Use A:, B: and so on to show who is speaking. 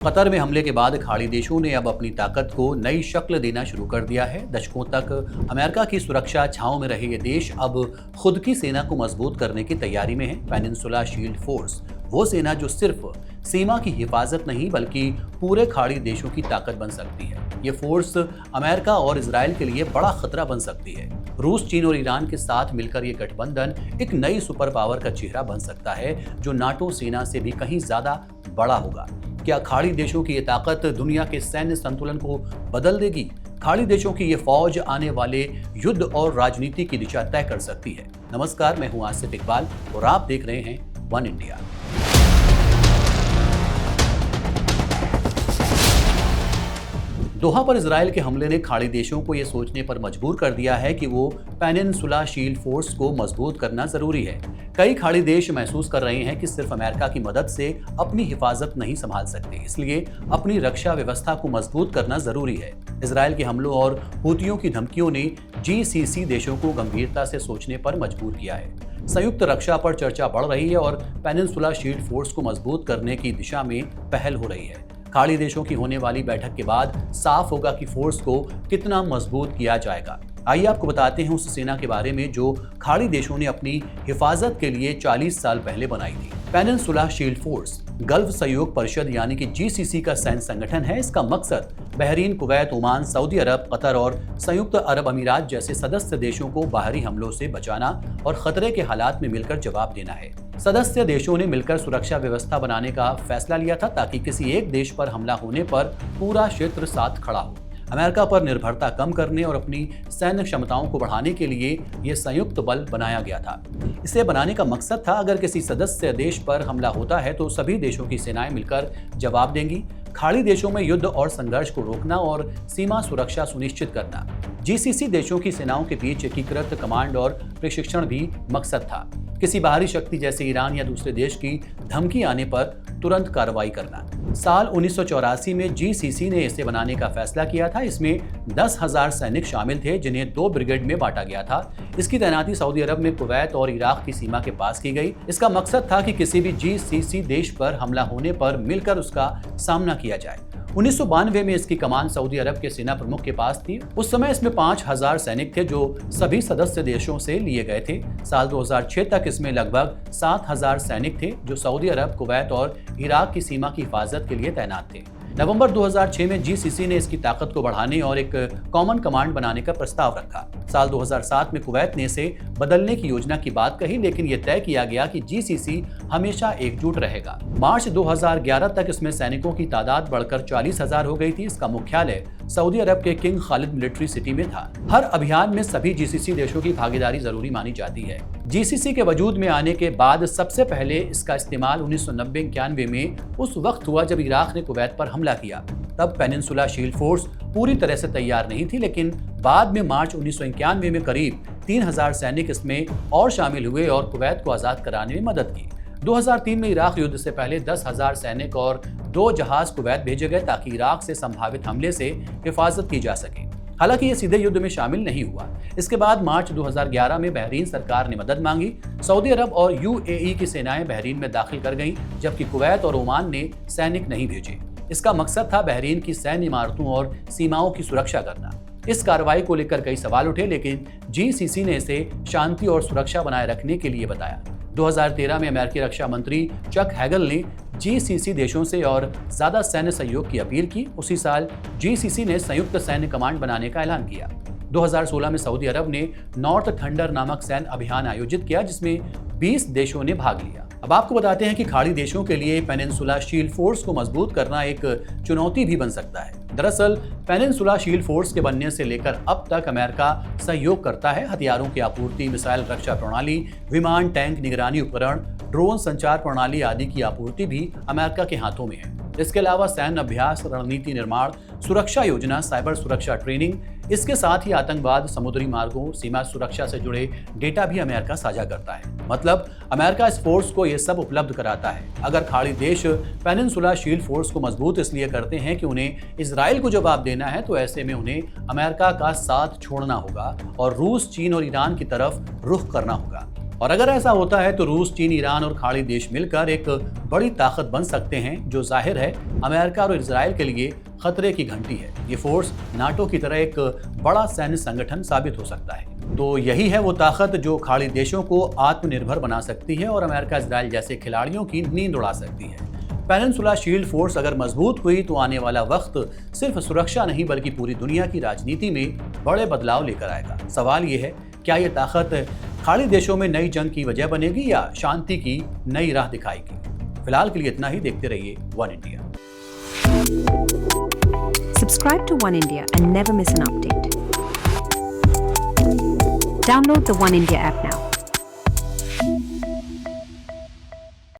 A: Qatar में हमले के बाद खाड़ी देशों ने अब अपनी ताकत को नई शक्ल देना शुरू कर दिया है। दशकों तक अमेरिका की सुरक्षा छांव में रहे ये देश अब खुद की सेना को मजबूत करने की तैयारी में है। पेनिनसुला शील्ड फोर्स वो सेना जो सिर्फ सीमा की हिफाजत नहीं बल्कि पूरे खाड़ी देशों की ताकत बन सकती है। ये फोर्स अमेरिका और इजराइल के लिए बड़ा खतरा बन सकती है। रूस, चीन और ईरान के साथ मिलकर ये गठबंधन एक नई सुपर पावर का चेहरा बन सकता है जो नाटो सेना से भी कहीं ज्यादा बड़ा होगा। क्या खाड़ी देशों की ये ताकत दुनिया के सैन्य संतुलन को बदल देगी? खाड़ी देशों की ये फौज आने वाले युद्ध और राजनीति की दिशा तय कर सकती है। नमस्कार, मैं हूं आसिफ इकबाल और आप देख रहे हैं वन इंडिया। दोहा पर इजराइल के हमले ने खाड़ी देशों को यह सोचने पर मजबूर कर दिया है कि वो पेनिनसुला शील्ड फोर्स को मजबूत करना जरूरी है। कई खाड़ी देश महसूस कर रहे हैं कि सिर्फ अमेरिका की मदद से अपनी हिफाजत नहीं संभाल सकते, इसलिए अपनी रक्षा व्यवस्था को मजबूत करना जरूरी है। इजराइल के हमलों और हूतियों की धमकियों ने जीसीसी देशों को गंभीरता से सोचने पर मजबूर किया है। संयुक्त रक्षा पर चर्चा बढ़ रही है और पेनिनसुला शील्ड फोर्स को मजबूत करने की दिशा में पहल हो रही है। खाड़ी देशों की होने वाली बैठक के बाद साफ होगा कि फोर्स को कितना मजबूत किया जाएगा। आइए आपको बताते हैं उस सेना के बारे में जो खाड़ी देशों ने अपनी हिफाजत के लिए 40 साल पहले बनाई थी। पेनिनसुला शील्ड फोर्स गल्फ सहयोग परिषद यानी कि जीसीसी का सैन्य संगठन है। इसका मकसद बहरीन, कुवैत, ओमान, सऊदी अरब, कतर और संयुक्त अरब अमीरात जैसे सदस्य देशों को बाहरी हमलों से बचाना और खतरे के हालात में मिलकर जवाब देना है। सदस्य देशों ने मिलकर सुरक्षा व्यवस्था बनाने का फैसला लिया था ताकि किसी एक देश पर हमला होने पर पूरा क्षेत्र साथ खड़ा हो। अमेरिका पर निर्भरता कम करने और अपनी सैन्य क्षमताओं को बढ़ाने के लिए यह संयुक्त बल बनाया गया था। इसे बनाने का मकसद था अगर किसी सदस्य देश पर हमला होता है तो सभी देशों की सेनाएं मिलकर जवाब देंगी। खाड़ी देशों में युद्ध और संघर्ष को रोकना और सीमा सुरक्षा सुनिश्चित करना। जीसीसी देशों की सेनाओं के बीच एकीकृत कमांड और प्रशिक्षण भी मकसद था। किसी बाहरी शक्ति जैसे ईरान या दूसरे देश की धमकी आने पर तुरंत कार्रवाई करना। साल 1984 में जीसीसी ने इसे बनाने का फैसला किया था। इसमें 10,000 सैनिक शामिल थे जिन्हें 2 ब्रिगेड में बांटा गया था। इसकी तैनाती सऊदी अरब में कुवैत और इराक की सीमा के पास की गई। इसका मकसद था कि किसी भी जीसीसी देश पर हमला होने पर मिलकर उसका सामना किया जाए। 1992 में इसकी कमान सऊदी अरब के सेना प्रमुख के पास थी। उस समय इसमें 5,000 सैनिक थे जो सभी सदस्य देशों से लिए गए थे। साल 2006 तक इसमें लगभग 7,000 सैनिक थे जो सऊदी अरब, कुवैत और इराक की सीमा की हिफाजत के लिए तैनात थे। नवंबर 2006 में जीसीसी ने इसकी ताकत को बढ़ाने और एक कॉमन कमांड बनाने का प्रस्ताव रखा। साल 2007 में कुवैत ने इसे बदलने की योजना की बात कही, लेकिन यह तय किया गया कि जीसीसी हमेशा एकजुट रहेगा। मार्च 2011 तक इसमें सैनिकों की तादाद बढ़कर 40,000 हो गई थी। इसका मुख्यालय सऊदी अरब के किंग खालिद मिलिट्री सिटी में था। हर अभियान में सभी जीसीसी देशों की भागीदारी जरूरी मानी जाती है। जीसीसी के वजूद में आने के बाद सबसे पहले इसका इस्तेमाल 1990-91 में उस वक्त हुआ जब इराक ने कुवैत पर हमला किया। तब पेनिनसुला शील्ड फोर्स पूरी तरह से तैयार नहीं थी, लेकिन बाद में मार्च 1991 में करीब 3,000 सैनिक इसमें और शामिल हुए और कुवैत को आजाद कराने में मदद की। 2003 में इराक युद्ध से पहले 10,000 सैनिक और 2 जहाज कुवैत भेजे गए ताकि इराक से संभावित हमले से हिफाजत की जा सके। हालांकि ये सीधे युद्ध में शामिल नहीं हुआ। इसके बाद मार्च 2011 में बहरीन सरकार ने मदद मांगी। सऊदी अरब और यूएई की सेनाएं बहरीन में दाखिल कर गईं, जबकि कुवैत और ओमान ने सैनिक नहीं भेजे। इसका मकसद था बहरीन की सैन्य इमारतों और सीमाओं की सुरक्षा करना। इस कार्रवाई को लेकर कई सवाल उठे, लेकिन जीसीसी ने इसे शांति और सुरक्षा बनाए रखने के लिए बताया। 2013 में अमेरिकी रक्षा मंत्री चक हैगल ने जीसीसी देशों से और ज्यादा सैन्य सहयोग की अपील की। उसी साल जीसीसी ने संयुक्त सैन्य कमांड बनाने का ऐलान किया। 2016 में सऊदी अरब ने नॉर्थ थंडर नामक सैन्य अभियान आयोजित किया जिसमें 20 देशों ने भाग लिया। अब आपको बताते हैं कि खाड़ी देशों के लिए पेनिनसुला शील्ड फोर्स को मजबूत करना एक चुनौती भी बन सकता है। दरअसल पेनिनसुला शील्ड फोर्स के बनने से लेकर अब तक अमेरिका सहयोग करता है। हथियारों की आपूर्ति, मिसाइल रक्षा प्रणाली, विमान, टैंक, निगरानी उपकरण, ड्रोन संचार प्रणाली आदि की आपूर्ति भी अमेरिका के हाथों में है। इसके अलावा सैन्य अभ्यास, रणनीति निर्माण, सुरक्षा योजना, साइबर सुरक्षा ट्रेनिंग, इसके साथ ही आतंकवाद, समुद्री मार्गों, सीमा सुरक्षा से जुड़े डेटा भी अमेरिका साझा करता है। मतलब अमेरिका इस फोर्स को ये सब उपलब्ध कराता है। अगर खाड़ी देश पेनिनसुला शील्ड फोर्स को मजबूत इसलिए करते हैं कि उन्हें इजराइल को जवाब देना है, तो ऐसे में उन्हें अमेरिका का साथ छोड़ना होगा और रूस, चीन और ईरान की तरफ रुख करना होगा। और अगर ऐसा होता है तो रूस, चीन, ईरान और खाड़ी देश मिलकर एक बड़ी ताकत बन सकते हैं, जो जाहिर है अमेरिका और इजराइल के लिए खतरे की घंटी है। ये फोर्स नाटो की तरह एक बड़ा सैन्य संगठन साबित हो सकता है। तो यही है वो ताकत जो खाड़ी देशों को आत्मनिर्भर बना सकती है और अमेरिका, इजराइल जैसे खिलाड़ियों की नींद उड़ा सकती है। पेनिनसुला शील्ड फोर्स अगर मजबूत हुई तो आने वाला वक्त सिर्फ सुरक्षा नहीं बल्कि पूरी दुनिया की राजनीति में बड़े बदलाव लेकर आएगा। सवाल ये है, क्या ये ताकत खाड़ी देशों में नई जंग की वजह बनेगी या शांति की नई राह दिखाएगी? फिलहाल के लिए इतना ही। देखते रहिए one India.
B: Subscribe to One India and never miss an update. Download the One India app now.